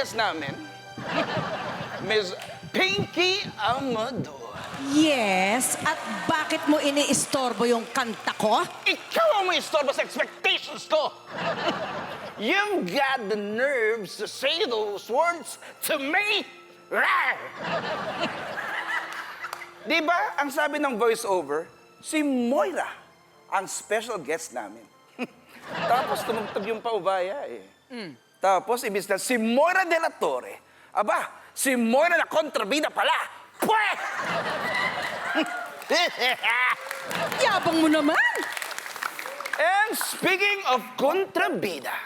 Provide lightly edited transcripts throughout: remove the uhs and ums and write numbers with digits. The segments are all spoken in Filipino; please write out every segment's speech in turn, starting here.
guest namin, Miss Pinky Amador. Yes, at bakit mo iniistorbo yung kanta ko? Ikaw ang may istorbo sa expectations ko! You've got the nerves to say those words to me? Rar! Di ba, ang sabi ng voiceover, si Moira ang special guest namin. Tapos tumugtog yung paubaya eh. Tapos ibig na si Moira de la Torre. Aba, si Moira na kontrabida pala. Pwe! Yabang mo naman! And speaking of kontrabida,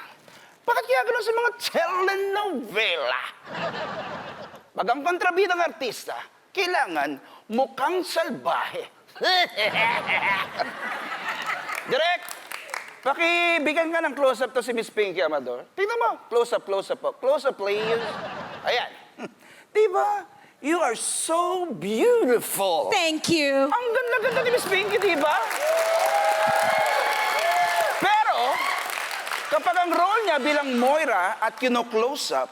bakit kaya gano'n sa mga telenovela? Pag ang kontrabidang artista, kailangan mukhang salbahe. Direk, pakibigyan ka ng close-up to si Miss Pinky Amador. Tingnan mo, close-up po. Close-up, please. Ayan. Diba? You are so beautiful. Thank you. Ang ganda-ganda ni Miss Pinky, diba? Pero, kapag ang role niya bilang Moira at kino-close-up,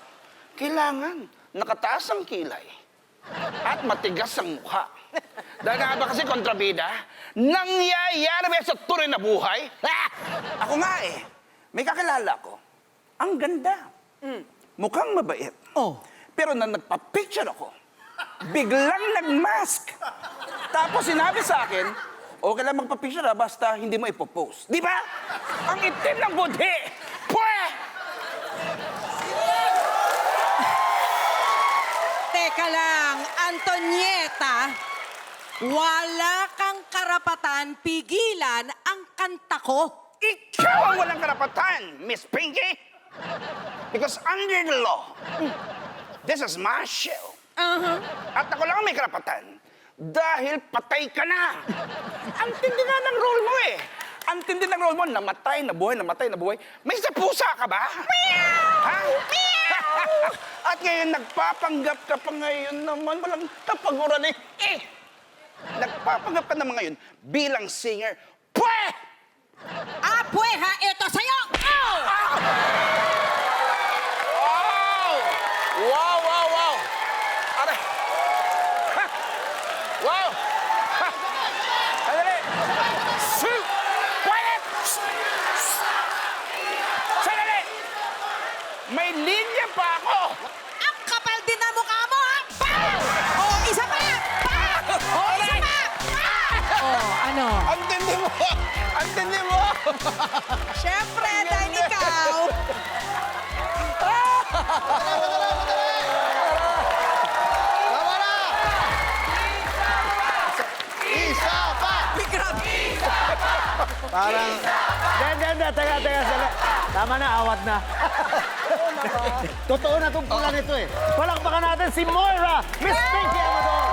kailangan nakataas ang kilay at matigas ang mukha. Dahil nga ba kasi kontrabida, nangyayari ba sa tunay na buhay? Ako nga eh, may kakilala ko. Ang ganda. Mukhang mabait. Oh. Pero na nagpa-picture ako, biglang nag-mask. Tapos sinabi sa akin, okay lang magpa-picture basta hindi mo ipopost. Di ba? Ang itim ng budhi. Pwe! Teka lang, Antonieta, wala kang karapatan pigilan ang kanta ko. Ikaw ang walang karapatan, Miss Pinky. Because under the law, this is my show. At ako lang ang may karapatan dahil patay ka na. Ang tindi nga ng role mo eh. Ang tindi ng role mo, namatay, nabuhay, namatay, nabuhay. May sa pusa ka ba? Ha? At ngayon, nagpapanggap ka pa ngayon naman. Walang kapaguran eh. Nagpapanggap ka naman ngayon bilang singer. Pwe! Apwe ha, ito sa'yo! Oh! Wow! Wow! Aray! Ha! Wow! Ha! Sandali! Shoot! Quiet! Sandali! May linya pa ako! Ang kapal din na mukha mo, ha? Bam! Oh, isa pa! Bam! Oh, isa pa! Bam! Oh, ano? Ang tindi mo! Ang tindi mo! Siyempre, dahil ikaw. Isa pa! May grabe. Parang... Ganda, teka. Tama na, awat na. Totoo na itong pula nito eh. Palakpakan natin si Moira, Miss Pinky Amador.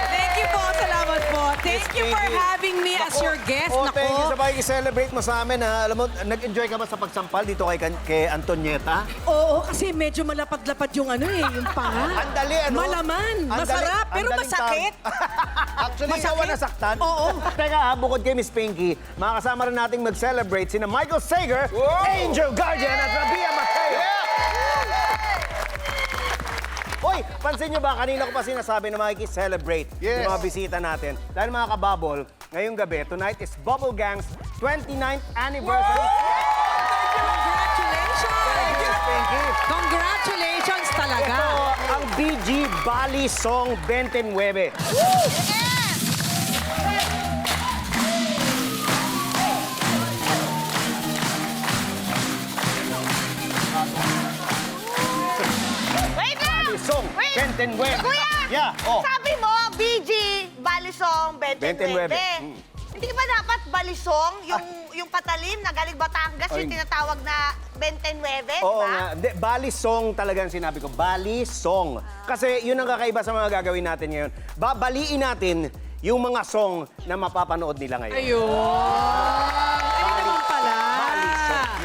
Thank you po, salamat po. Thank you for having me as your guest. Oh, Nako. thank you sa pag-celebrate mo sa amin. Ha. Alam mo, nag-enjoy ka ba sa pagsampal dito kay Antonieta? Oo, kasi medyo malapad-lapad yung ano eh, yung panga. Ang dali, ano? Malaman, Ang masarap, dali- pero ang daling masakit. Actually, Masakit? ikaw ang nasaktan. Oo. Teka ha, bukod kay Miss Pinky, makakasama rin nating mag-celebrate sina Michael Sager, Wow! Angel Guardian at Rabia Mateo. Hoy, pansin nyo ba, kanina ko pa sinasabi na makikiselebrate yung mga bisita natin. Dahil mga kababol, ngayong gabi, tonight is Bubble Gang's 29th anniversary. Congratulations! Pinky. Congratulations talaga. Ito ang BG Bali Song 29. Wait lang! Bali Song Wait! 29. Kuya! Yeah, oh. Sabi mo, BG, Balisong, 29. 29. Hindi ba dapat Balisong, yung patalim na galing Batangas, yung Ay. tinatawag na 29, Oo diba? nga. Bali Song talaga ang sinabi ko. Bali Song. Kasi yun ang kakaiba sa mga gagawin natin ngayon. Babaliin natin yung mga song na mapapanood nila ngayon. Ayun. Ayun naman pala.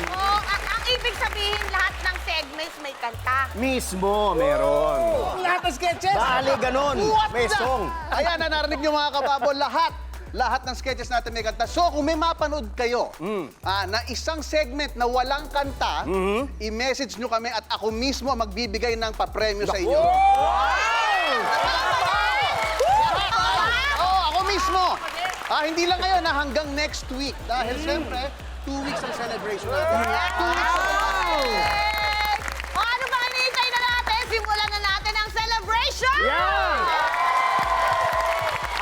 Oo, ang ibig sabihin, lahat ng segments may kanta. Mismo, meron. Lahat ng sketches. Bali, ganon. What May the- song. Ayan, na narinig niyo mga kababol, lahat lahat ng sketches natin may kanta. So, kung may mapanood kayo na isang segment na walang kanta, i-message nyo kami at ako mismo ang magbibigay ng papremyo sa inyo. Oo, ako mismo. Hindi lang ngayon, hanggang next week. Dahil siyempre, 2 weeks ang celebration natin. 2 weeks ang O ano ba hinihintay na natin? Simulan na natin ang celebration! Yan!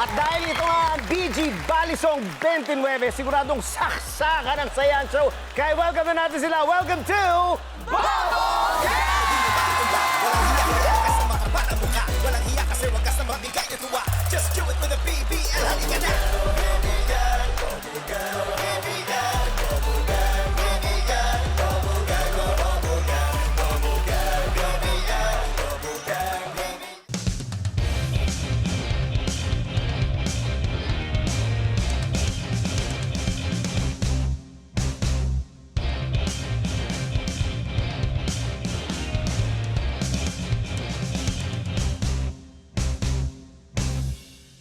At dahil ito nga ang BG Balisong 29, siguradong saksakan ang Sayan Show. Kaya welcome na natin sila. Welcome to Bubble Walang hiya kasi wagas na mabigay na tuwa. Just do it with a BBL. Halika na.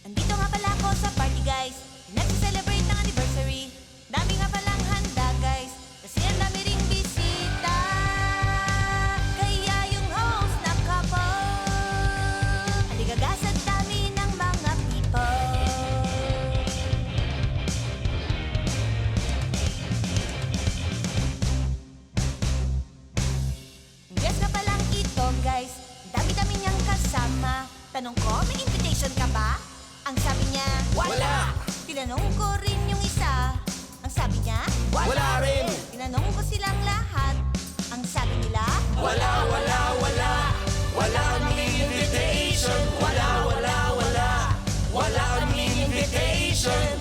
Nandito nga pala ako sa party, guys. Nagse-celebrate ng anniversary. Dami nga palang handa, guys. Kasi ang dami ring bisita. Kaya yung host na couple. Aligagas at dami ng mga people. Guess nga palang ito, guys. Dami-dami niyang kasama. Tanong ko, may invitation ka ba? Ang sabi niya, wala! Tinanong ko rin yung isa. Ang sabi niya, wala rin! Tinanong ko silang lahat. Ang sabi nila, wala, wala, wala! Wala kaming invitation! Wala, wala, wala! Wala kaming invitation!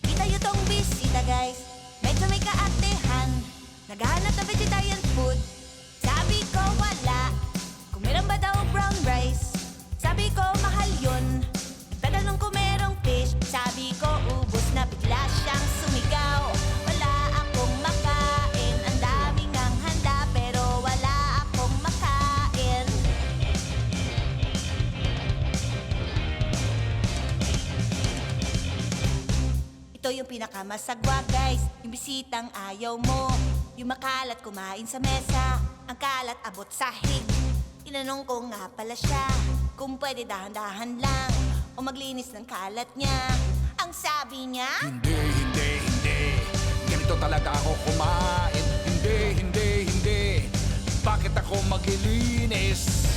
Kita yun tong bisita, guys. Medyo may kaatehan. Naghahanap ng vegetarian food. Sabi ko wala. Kung meron ba daw brown rice? Sabi ko mahal yun. Tatanong ko merong fish. Sabi ko ubos na, bigla siyang sumigaw. Wala akong makain. Ang daming ang handa pero wala akong makain. Ito yung pinakamasagwa, guys. Yung bisitang ayaw mo. Yung makalat kumain sa mesa. Ang kalat abot sahig. Tinanong ko nga pala siya kung pwede dahan-dahan lang o maglinis ng kalat niya. Ang sabi niya, Hindi, hindi, hindi. Ganito talaga ako kumain. Hindi, hindi, hindi. Bakit ako maglilinis?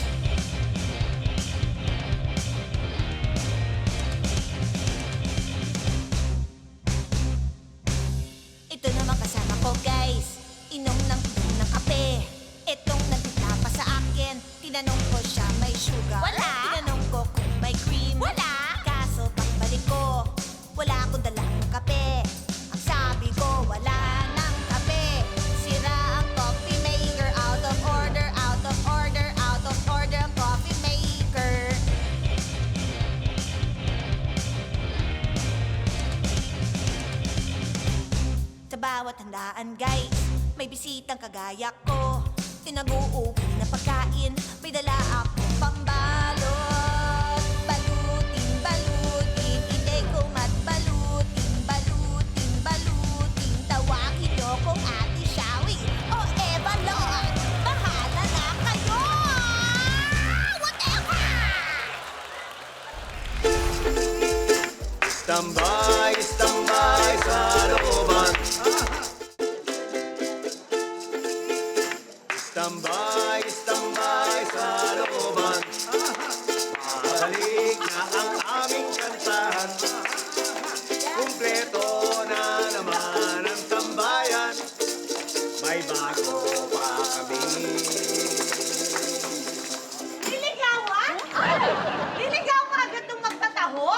ito naman kasama ko, guys. Inom ng kape. Itong nagtitla pa sa akin. Tinanong ko siya may sugar. Wala. Tinanong ko kung may cream. Wala. Kaso pagbalik ko, wala akong dalang kape. Ang sabi ko, wala nang kape. Sira ang coffee maker. Out of order, out of order, out of order ang coffee maker. Sa bawat handaan, guys, may bisitang kagaya ko. Tinag-uuwi na pagkain, may dala akong pambalot. Balutin, balutin, i-take home at balutin, balutin, balutin. Tawagin niyo kong Ate Shawi o Eva Lord. Bahala na kayo! Whatever! Tambay, tambay sa looban. Tambay, tambay sa looban. Pabalik na ang aming kantahan. Kumpleto na naman ang tambayan. May bago pa kami. Liligawan? Liligaw ka agad nung magtataho?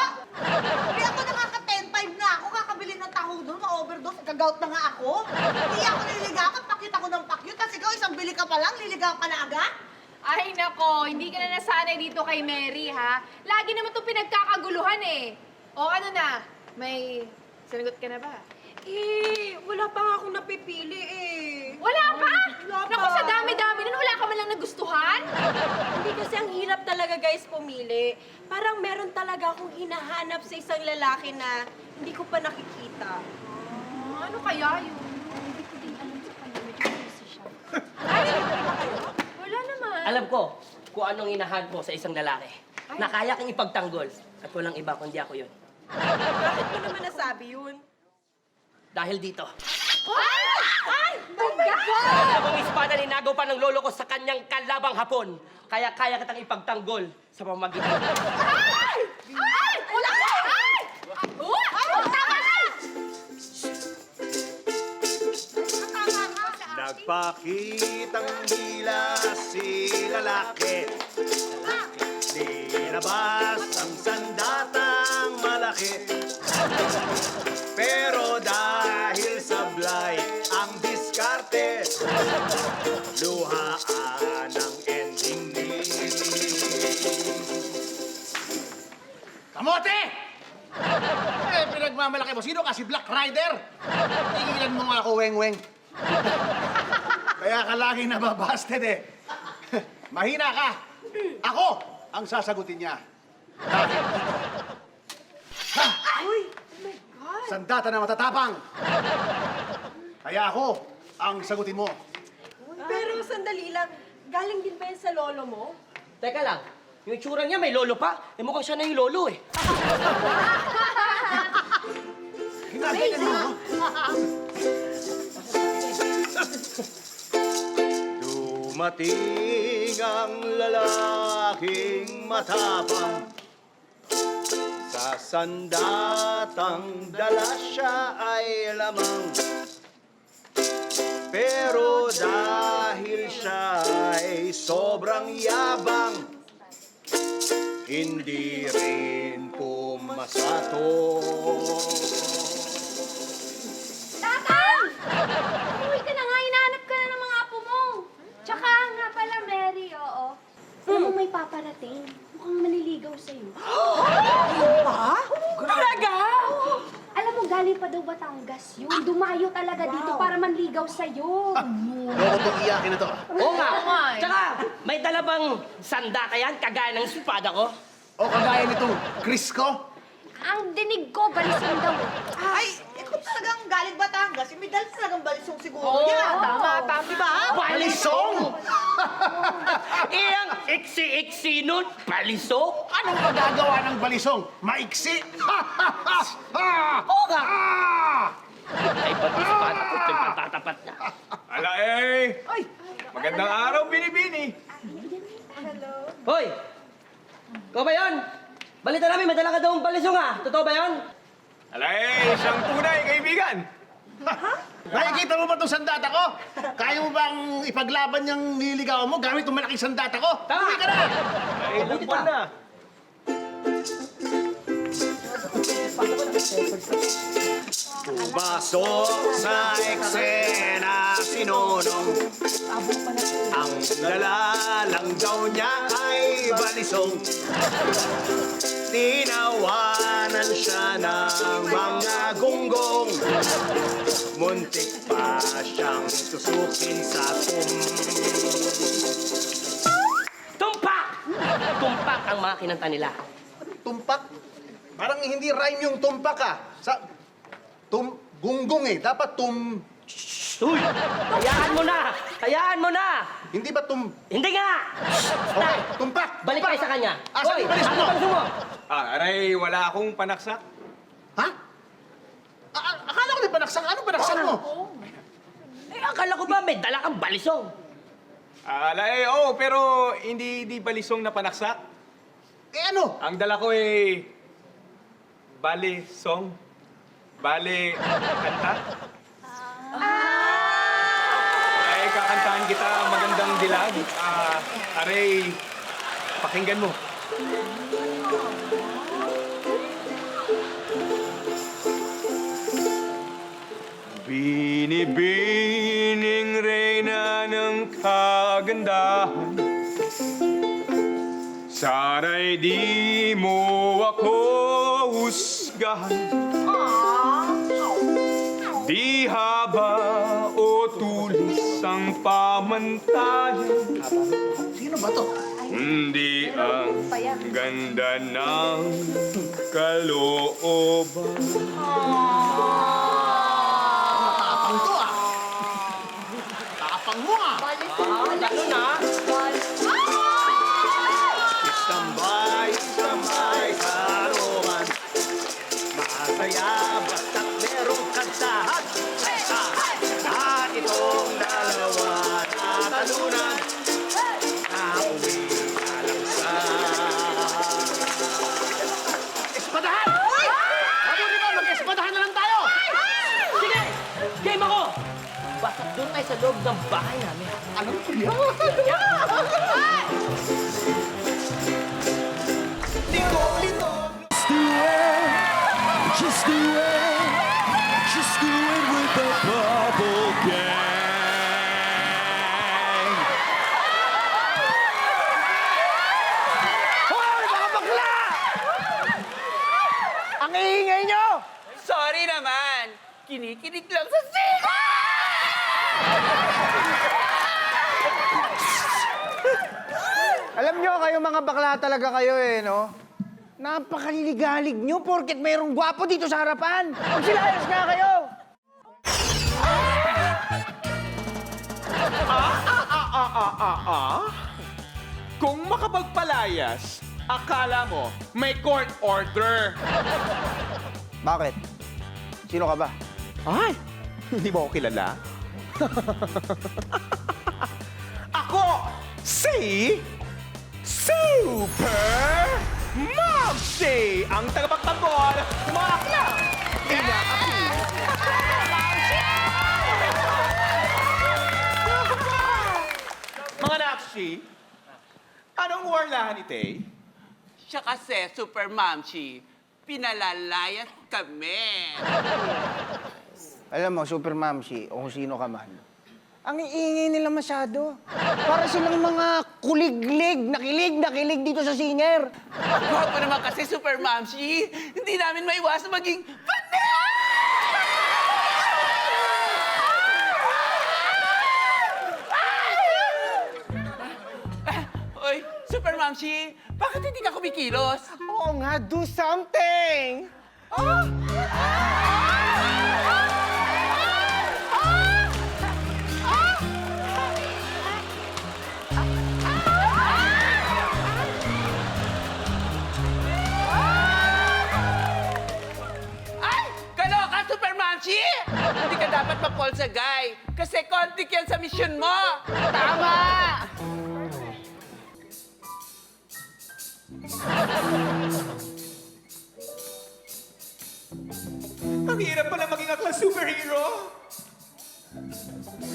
Hindi ako nakaka-10-5 na ako. Kakabili ng taho doon, ma-overdose. Kag-out na nga ako. Hindi ako nililigawan. Pakita ko ng pakyut. Tapos ikaw, isang bili ka pa lang, liligaw ka na agad? Ay, nako, hindi ka na nasanay dito kay Mary, ha? Lagi naman itong pinagkakaguluhan, eh. O ano na? May sinagot ka na ba? Eh, wala pa nga akong napipili eh. Wala pa? Wala pa. Naku, sa dami-dami nun, wala ka man lang nagustuhan? Hindi kasi ang hirap talaga guys pumili. Parang meron talaga akong hinahanap sa isang lalaki na hindi ko pa nakikita. Ano kaya yun? Hindi ko din alam sa kanya. Medyo busy siya. Wala naman. Alam ko kung anong inahan mo sa isang lalaki. Na kaya kang ipagtanggol. At walang iba kundi ako yun. Bakit mo naman nasabi yun? Dahil dito. Ay! Oh my God! Alam mong espada ninagaw pa ng lolo ko sa kanyang kalabang hapon. Kaya kaya kitang ipagtanggol sa pamamagitan. Ay! Ay! Wala ka! Ay! Ay! Tama na! Nagpakitang dila si lalaki. Nilabas ang sandatang malaki. Pero dahil sablay ang diskarte, luhaan ang ending ni... Kamote! Eh, pinagmamalaki mo. Sino ka? Si Black Rider? Tingilan mo nga ako, weng-weng. Kaya ka lagi nababasted eh. Mahina ka. Ako ang sasagutin niya. Dahil dito. Ha! Sandata na matatapang. Kaya ako ang sagutin mo. Pero sandali lang, galing din ba yan sa lolo mo? Teka lang, yung itsura niya may lolo pa. Eh mukhang siya na yung lolo eh. Hinagayin mo. Dumating ang lalaking matapang. Sa sandatang dala siya ay lamang. Pero dahil siya ay sobrang yabang, hindi rin pumasato. Tatang! Umuwi ka na nga, hinahanap ka na ng mga apo mo. Tsaka nga pala, Mary, oo. Alam mo may paparating. Mukhang maniligaw sa'yo. Talaga? Alam mo, galing pa daw Batangas yun. Dumayo talaga dito para manligaw sa'yo. Loko itong iyakin na to. Oo nga. nga eh. Tsaka, may dalabang sandata yan, kagaya ng espada ko. O kagaya nitong Chris ko. Ang dinig ko, balisong daw. Ay, kung talagang galing Batangas, may dahil talagang balisong siguro Oo, yan. tama, tama. Diba? Balisong! Iyang iksi-iksi nun, balisong? Anong magagawa ng balisong? Maiksi? Oo nga. Ah! Ay, pati espada ko, ito'y patatapat na. Ala eh! Ay! Magandang araw, Binibini! Hoy! Ikaw ba yun? Balita namin, may dala ka daw balisong ah. Totoo ba yun? Ala eh! Siyang tunay, kaibigan! Nakikita mo ba itong sandata ko? Kaya mo bang ipaglaban yung nililigawan mo gamit itong malaking sandata ko? Tama. Uwi ka na! Ay, ilang buwan na! Pumasok sa eksena si Nonong. Ang dalalang daw niya ay balisong. Tinawanan siya ng mga gunggong. Muntik pa siyang tusukin sa Tumpak! Tumpak ang mga kinanta nila. Tumpak? Parang hindi rhyme yung tumpak ah. Gunggong eh. Dapat Uy! Hayaan mo na! Hayaan mo na! Hindi ba Hindi nga! Okay, tumpak! Balik tumpak. kayo sa kanya. Asan yung balisong ano mo? balisong mo? Aray, wala akong panaksak. Ha? Akala ko may panaksak. Ano panaksak mo? Eh, akala ko ba may dala kang balisong? Ala eh, oo, pero hindi balisong na panaksak. Eh ano? Ang dala ko eh... Bale song. Bale kanta. Ay, kakantahan kita ang magandang dilag. Aray, pakinggan mo. Binibining reyna ng kagandahan, sana'y di mo ako husgahan. Di haba o tulis pamantayan. Sino ba to? Hindi ang ganda ng kalooban. Tapang to ah. Tapang mo ah. Lalo na. Tambay sa roman. Masaya basta't merong kantahan. At itong dalawa na talunan. Nauwi alam sa... Espadahan! Mabuti ba? Mag-espadahan na lang tayo! Sige! Game ako! Basta doon tayo sa loob ng bahay namin. Alam ko yan! Just do it. Just do it with the bubble gang. Hoy, mga bakla! Ang iingay nyo! Sorry naman! Kinikinig lang sa sila! Alam nyo, kayo mga bakla talaga kayo eh, no? Napakaliligalig nyo porket mayroong gwapo dito sa harapan. Magsilayas nga kayo! Kung makapagpalayas, akala mo may court order. Bakit? Sino ka ba? Ay, hindi mo ako kilala? Ako, si Super Momshi! Ang tagapagtanggol, mga klang! Mga Nakshi, anong warlahan ni Tay? Siya kasi, Super Mamshi, pinalalayas kami. Alam mo, Super Mamshi, o kung sino ka man, ang iingay nila masyado. Para silang mga kuliglig, nakilig dito sa singer. Gwapo naman kasi, Super Mamshi. Hindi namin maiwasan maging Oy, Super Mamshi, bakit hindi ka kumikilos? Oo nga, do something! Ay! Kaloka, Super Mamshi! Hindi ka dapat ma-fall sa guy. Kasi kontik yan sa mission mo. Tama! Ang hirap pala maging aklang superhero.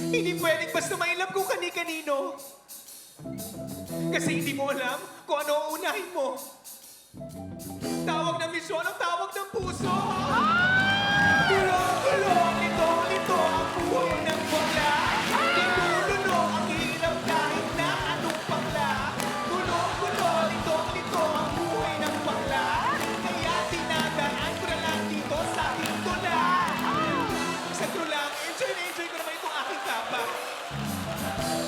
Hindi pwedeng basta mailap kung kani-kanino. Kasi hindi mo alam kung ano ang unahin mo. Tawag ng misyon ang tawag ng puso. Tulong-tulong, ito ang buhay ng bakla. Tinulunong ang hirap kahit na anong bakla. Tulong-tulong, ito ang buhay ng bakla. Kaya tinadaan ko na lang dito sa aking tula. Sa tula, enjoy na enjoy ko naman itong aking kapa.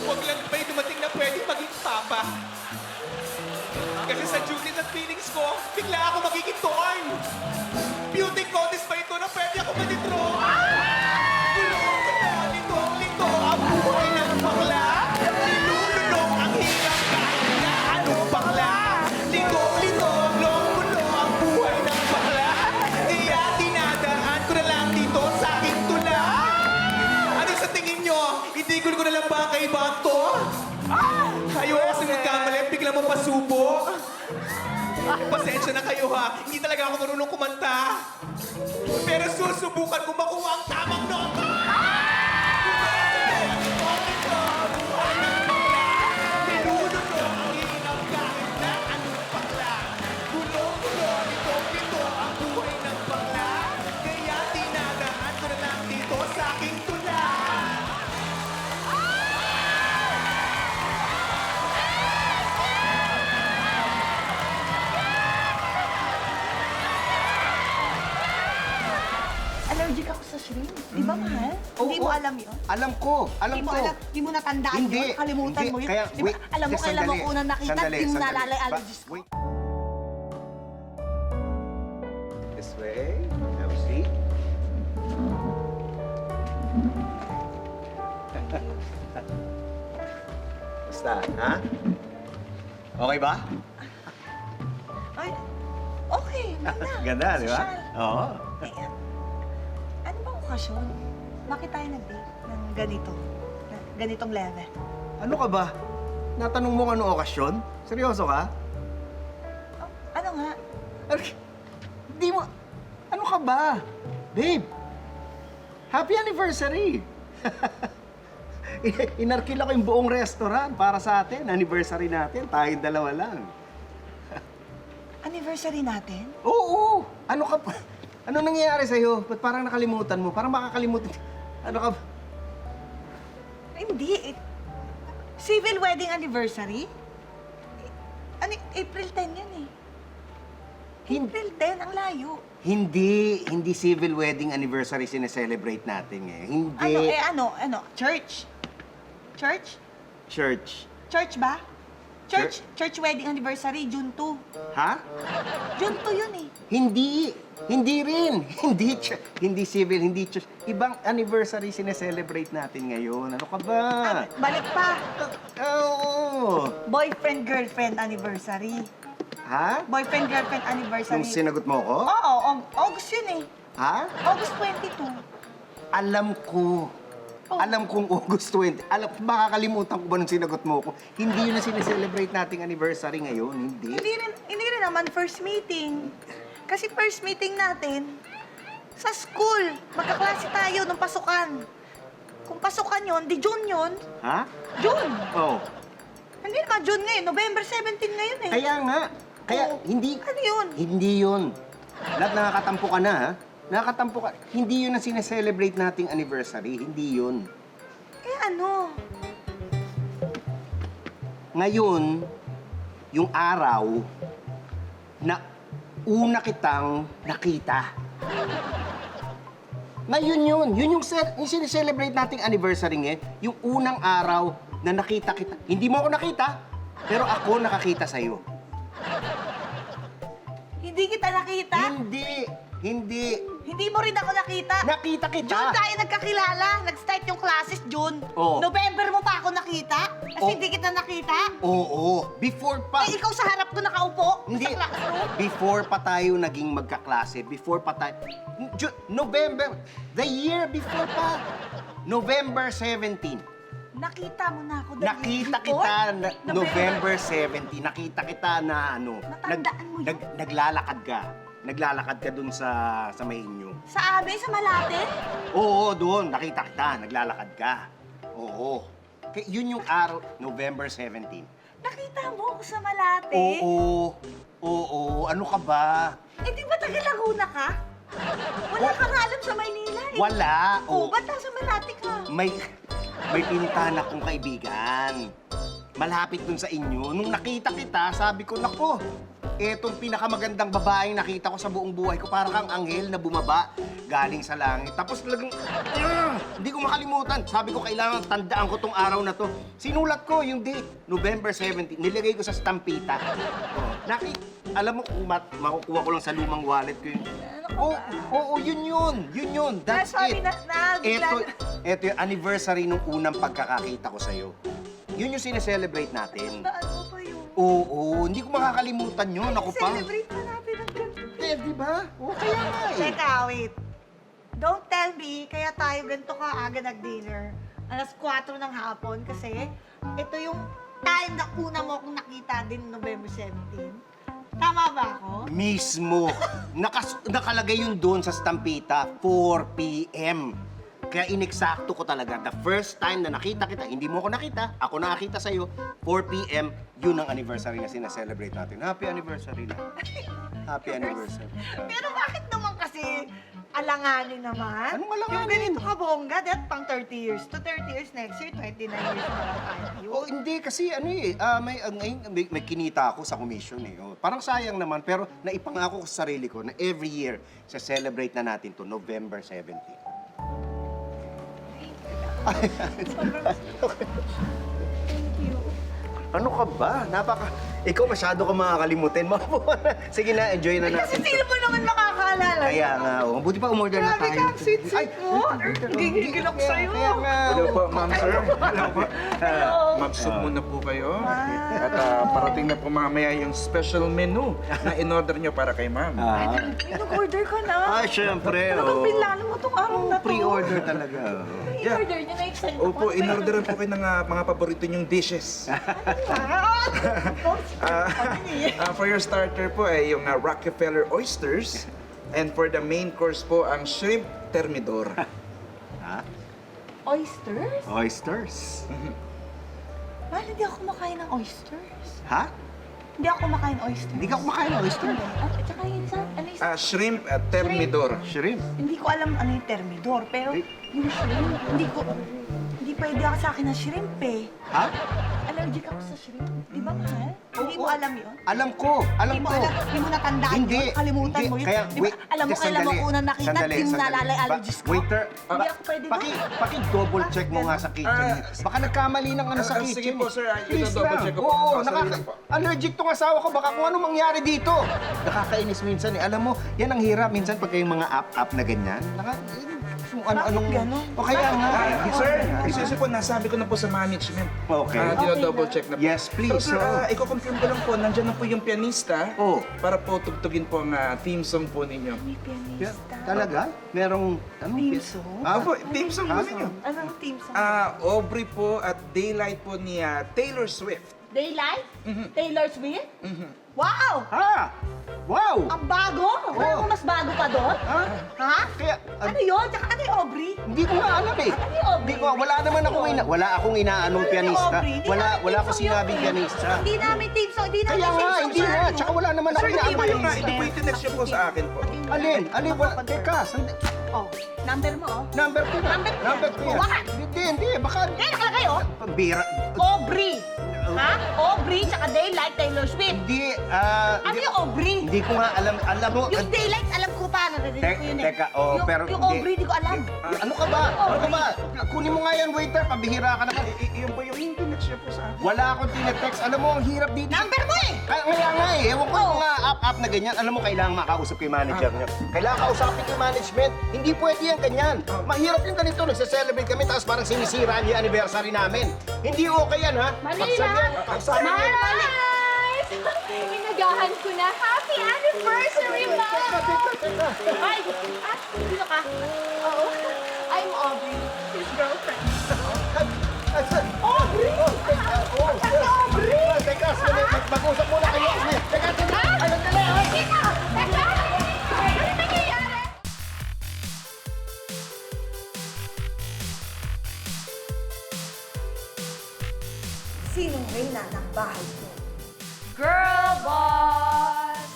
Huwag lang may dumating na pwede maging papa. Kasi sa duties at feelings ko, bigla ako magiging torn. Beauty contest ba ito na pwede ako ma-dethrone? Tulong-tulong, ito ang buhay ng bakla. Nilulunong ang hirap kahit na anong bakla. Lito-litong, long-gulo ang buhay ng bakla. Kaya dinadaan ko na lang dito sa aking tula. Ano sa tingin nyo? Itigol ko na lang ba ang kaibahan to? Ayoko kasi magkamali, bigla mo pasubo. Pasensya na kayo ha, hindi talaga ako marunong kumanta. Pero susubukan ko makuha ang tamang nota. Nilulunong ang hirap kahit na anong bakla. Gulo-gulo, ito ang buhay ng bakla. Kaya dinadaan ko na lang dito sa aking tula. Alam allergic ako sa shrimp. Di ba, mahal? Hindi mo alam yun? Alam ko, alam Hindi mo ko. alam, di mo natandaan Hindi, yun, kalimutan hindi. mo yun. Kaya, Di ba, wait, alam mo, kailan mo sandali. unang nakita, Sandali, di mo sandali. naalala yung Ba- allergies ko. wait. This way. Have a seat. Basta, ha? Okay ba? Ay, okay, ganda. Ganda, di ba? Social. Oo. Ano bang okasyon? Bakit tayo nag-date ng ganito? Ganitong level? Ano ka ba? Natanong mo kung ano okasyon? Seryoso ka? Ano nga? Di mo... Ano ka ba? Babe, happy anniversary! Inarkila ko yung buong restaurant para sa atin. Anniversary natin, tayong dalawa lang. Anniversary natin? Oo! Ano ka pa? Ano nangyayari sa'yo? Ba't parang nakalimutan mo? Parang makakalimutan. Ano ka ba? Hindi. Civil wedding anniversary? Ano, April 10 yan eh. April 10, ang layo. Hindi civil wedding anniversary sineselebrate natin eh. Hindi. Ano? Church? Church? Church. Church ba? Church wedding anniversary, June 2. Ha? June 2 yun eh. Hindi rin. Hindi civil, hindi church. Ibang anniversary sineselebrate natin ngayon. Ano ka ba? Balik pa. Oo. Boyfriend-girlfriend anniversary. Ha? Boyfriend-girlfriend anniversary. Nung sinagot mo ko? Oo, August yun eh. Ha? August 22. Alam ko. Alam kong August 20. Makakalimutan ko ba nung sinagot mo ko? Hindi yun na sineselebrate nating anniversary ngayon. Hindi. Hindi rin naman first meeting. Kasi first meeting natin, sa school. Magkaklase tayo nung pasukan. Kung pasukan yon, di June yun. Ha? June! Oo. Hindi naman June ngayon, November 17 ngayon eh. Kaya nga. Kaya Oo. hindi. Ano yun? Hindi yun. Lahat nakakatampo ka na, ha? Nakakatampo ka. Hindi yun ang sineselebrate nating anniversary. Hindi yun. Eh ano? Ngayon, yung araw na una kitang nakita. Ngayon yun. Yun yung sineselebrate nating anniversary ngayon. Yung unang araw na nakita kita. Hindi mo ako nakita, pero ako nakakita sa'yo. Hindi kita nakita? Hindi. Hindi mo rin ako nakita? Nakita kita. June tayo nagkakilala. Nag-start yung classes, June. Oo. November mo pa ako nakita? Kasi hindi kita nakita? Oo. Before pa. Eh, ikaw sa harap ko nakaupo? Hindi. Sa classroom? Before pa tayo naging magkaklase. Before pa tayo... November. The year before pa. November 17. Nakita mo na ako. Nakita kita na November 17. Nakita kita na ano. Natandaan mo yun? Naglalakad ka. Naglalakad ka dun sa may inyo. Sa amin, sa Malate? Oo, doon. Nakita kita. Naglalakad ka. Oo. Yun yung araw, November 17. Nakita mo ako sa Malate? Oo. Ano ka ba? Eh, di ba taga Laguna ka? Wala kang alam sa Maynila eh. Wala. Oo, ba't nasa Malate ka? May pinuntahan akong kaibigan. Malapit dun sa inyo. Nung nakita kita, sabi ko, nako, etong pinakamagandang babaeng nakita ko sa buong buhay ko. Parang kang anghel na bumaba galing sa langit. Tapos talagang, hindi ko makalimutan. Sabi ko, kailangan tandaan ko tong araw na to. Sinulat ko yung date, November 17. Nilagay ko sa stampita. Alam mo, kung makukuha ko lang sa lumang wallet ko yun. Oo, yun yun. That's it. Ito yung anniversary nung unang pagkakakita ko sa'yo. Yun yung sineselebrate natin. Tandaan mo pa yun? Oo, hindi ko makakalimutan yun. Ako pa. Celebrate na natin ang ganito. Eh, di ba? Oo, kaya nga eh. Teka, wait. Don't tell me, kaya tayo ganito ka aga nag-dinner. Alas 4 ng hapon kasi ito yung time na una mo akong nakita din November 17. Tama ba ako? Mismo. Nakalagay yun doon sa stampita, 4 p.m. Kaya ineksakto ko talaga. The first time na nakita kita, hindi mo ako nakita, ako nakakita sa'yo, 4 p.m., yun ang anniversary na sinaselebrate natin. Happy anniversary na. Happy anniversary. Pero bakit naman kasi alanganin naman? Anong alanganin? Yung ganito ka bongga, that pang 30 years. To 30 years next year, 29 years na lang tayo. Oh, hindi kasi may kinita ako sa commission eh. Oh, parang sayang naman pero naipangako ko sa sarili ko na every year sa celebrate na natin to November 17. Ano ka ba? Ikaw masyado ka makakalimutin. Sige na, enjoy na natin. Kasi sino mo naman makakaalala? Kaya nga, oh. Buti pa umorder na Grabe tayo. ka, ang sweet-sweet mo. Gigigil ako sa'yo. Kaya nga. Hello po, ma'am, sir. Hello po. Mag-soup muna po kayo. At parating na po mamaya yung special menu na in-order nyo para kay ma'am. Nag-order ka na. Syempre, Talagang pinlano mo tong araw na to. Pre-order talaga. I-order niyo na excited ako. Opo, in-orderan po kayo ng mga paborito nyong dishes. For your starter po ay yung Rockefeller oysters. And for the main course po, ang shrimp thermidor. Ha? Oysters? Oysters? Mahal, hindi ako kumakain ng oysters. Ha? Hindi ako kumakain oysters. Hindi ka kumakain ng oyster? At saka yun sa, ano yung Shrimp thermidor. Shrimp? Hindi ko alam ano yung thermidor, pero yung shrimp, hindi pwede ako sa akin ng shrimp eh. Ha? Allergic ako sa shrimp. Di ba, mahal? Hindi mo alam yun? Alam ko. Hindi mo alam, hindi mo natandaan Hindi. yun, kalimutan Hindi. mo yun. Kaya, Di ba, wait. alam mo kailan mo sandali. unang nakita, Sandali, hindi mo sandali. naalala yung allergies ko. Waiter, Hindi ako pwede doon. paki-double check mo nga sa kitchen. Baka nagkamali ng ano sa kitchen. Sige po, sir. Please Ito-double lang. check ko po. Oo, Sarili lang po. allergic tong asawa ko. Baka kung ano mangyari dito. Nakakainis minsan eh. Alam mo, yan ang hirap minsan pag yung mga app na ganyan. Ano-anong... ganun? O kaya nga. Sir, isisi po, nasabi ko na po sa management. Okay. Dino-double check na po. Yes, please. So, sir, i-confirm ko lang po, nandiyan na po yung pianista para po tugtugin po ang theme song po ninyo. Talaga? Merong... Theme song? Po, theme song po ninyo. Anong team song? Aubrey po at Daylight po ni Taylor Swift. Daylight? Taylor Swift? Wow! Ha? Wow! Ang bago? Wala mo mas bago pa doon? Ha? Kaya... Ano yun? Tsaka ano yung Aubrey? Hindi ko nga alam eh. Ano yung Aubrey? Hindi ko, wala akong inaanong Ano yung pianista. Aubrey? Hindi Wala namin akong team song sinabing yun. pianista. Hindi namin team song. Hindi namin Kaya team nga, song hindi sa nga. ano. Tsaka wala naman Sir, ako ito po inaanong yung, pianista. ito po yung tinext niyo po sa akin po. Alin, wala. Teka, Oh, number mo oh. number ko yan. Number ko yan. Number ko yan. Wala. Hindi, baka... Eh, nakalagay oh. Bira. Aubrey. Ha? Aubrey, tsaka Daylight, Taylor Swift. Hindi, Ano yung Aubrey? Hindi ko nga alam mo... Yung Daylight, alam ko pa. Narinig ko yun eh. Teka, oh, yung, pero yung hindi. Aubrey, di ko alam. Ano ka ba? Ano ka ba? Kunin mo nga yan, waiter. Pabihira ka naman. Iyon po yung tinext niyo po sa akin. Wala akong tinetext. Alam mo, ang hirap dito. Number mo eh! Kaya nga eh. Ewan ko yung mga app na ganyan. Alam mo, kailangan makausap ko yung manager niyo. Kailangan kausapin ko yung management. Hindi pwede yan ganyan. Mahirap yung ganito. Nagse-celebrate kami tapos parang sinisira niyo yung anniversary namin. Hindi okay yan, ha? Mali lang. Kausapin niyo. Guys! Inagahan ko na. Happy anniversary, Mom! Ay! Sino ka? Oo. I'm Aubrey, his girlfriend. Aubrey! Aubrey! Teka, mag-usap muna kayo. Teka, ay, nagdala, ha? Teka! Teka! Ano nangyayari? Sinong reyna ng bahay ko? Girl boss!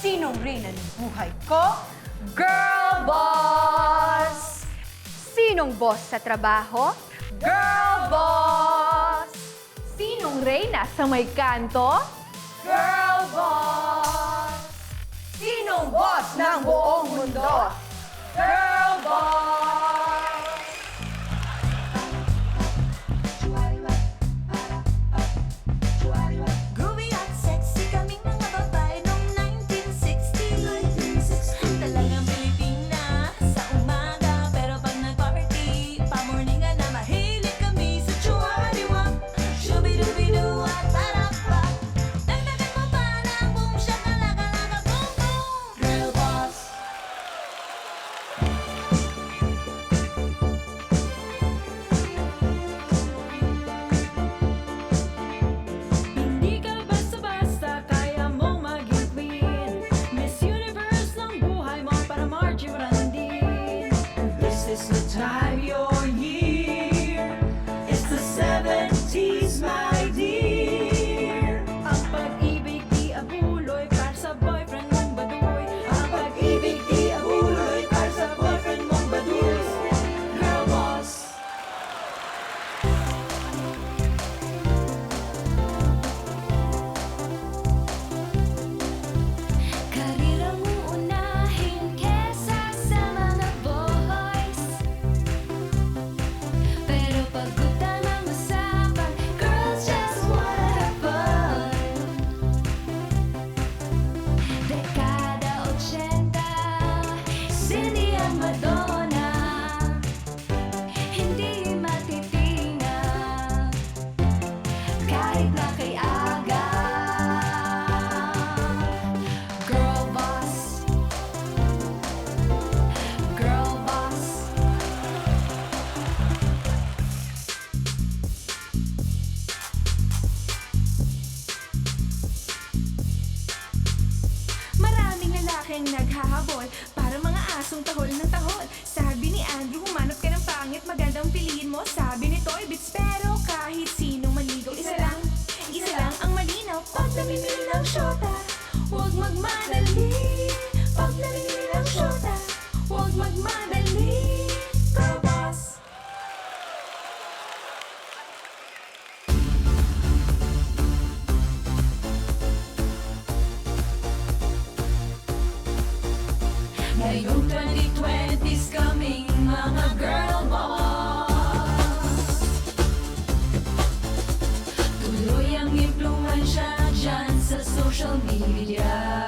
Sinong reyna ng buhay ko? Girl boss! Sinong boss sa trabaho? Girl boss! Sinong reyna sa may kanto? Girl boss! Sinong boss ng buong mundo? Girl boss! Groovy at sexy kaming mga babae noong 1960s. Talagang Pilipina sa umaga, pero pag nag-party, pa-morningan na mahilig kami sa chua-di-wap. Shubi-dubi-doo at parap-pap. Dagdagan mo pa ng boom shakalaka-laka boom-boom. Girl boss. habol. Para mga asong tahol ng tahol. Sabi ni Andrew, humanap ka ng pangit, magandang piliin mo. Sabi ni Toy Bits, pero kahit sino maligaw, isa lang ang malinaw. Pag namimili ng syota, huwag magmadali. Pag namimili ng syota, huwag magmadali. Go, boss! Ngayong 2020's coming, mga girl boss. Tuloy ang impluensya dyan sa social media.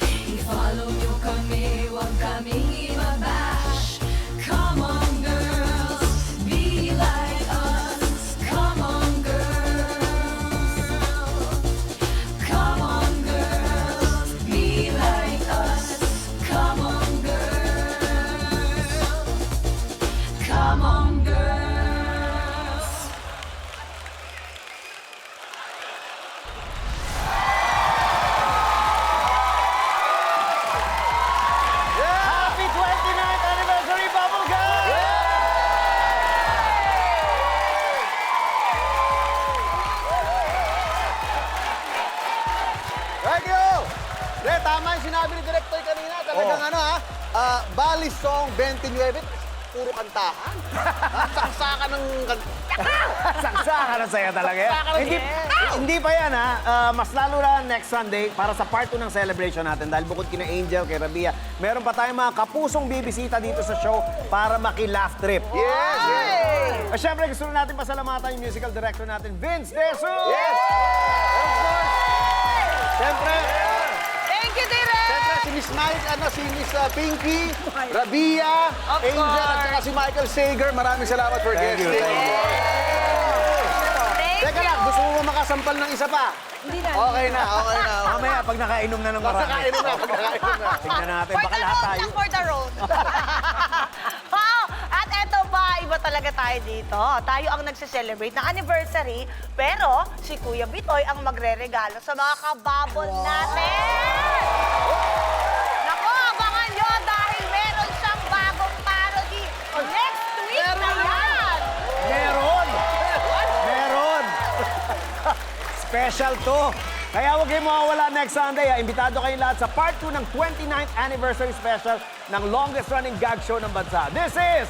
I-follow nyo kami, huwag kaming ibabash. Come on girls, be like us. Come on girls. Come on girls, be like us. Come on girls. Come on girls. Happy 29th anniversary, Bubblegum! Thank you! Re, tama yung sinabi ni Director kanina. Talagang ano ha, Bali Song 29, puro kantahan. Saksakan ng kanta. Saksakan na saya talaga yan. Hindi pa yan ha. Mas lalo na next Sunday para sa part 2 ng celebration natin. Dahil bukod kina Angel, kay Rabia, meron pa tayong mga kapusong bibisita dito sa show para maki-laugh trip. Yes! At syempre, gusto natin pasalamatan yung musical director natin, Vince De Jesus! Yes! Siyempre, Thank you, Direk! siyempre si Miss Mike, si Miss Pinky, Rabia, Angel, at saka si Michael Sager. Maraming salamat for guesting. Teka lang, gusto mo ba makasampal ng isa pa? Hindi na. Okay na. Mamaya, pag nakainom na ng Basta marami. kainom na. Tingnan natin, For baka the lahat road tayo. lang, for the road. Wow! At eto pa, iba talaga tayo dito. Tayo ang nagse-celebrate ng anniversary, pero si Kuya Bitoy ang magre-regalo sa mga kababol natin! Nako, abangan nyo dahil meron siyang bagong parody. Next week na yan! Meron! Special to. Kaya huwag kayong mawawala next Sunday. Imbitado kayong lahat sa part 2 ng 29th anniversary special ng longest running gag show ng bansa. This is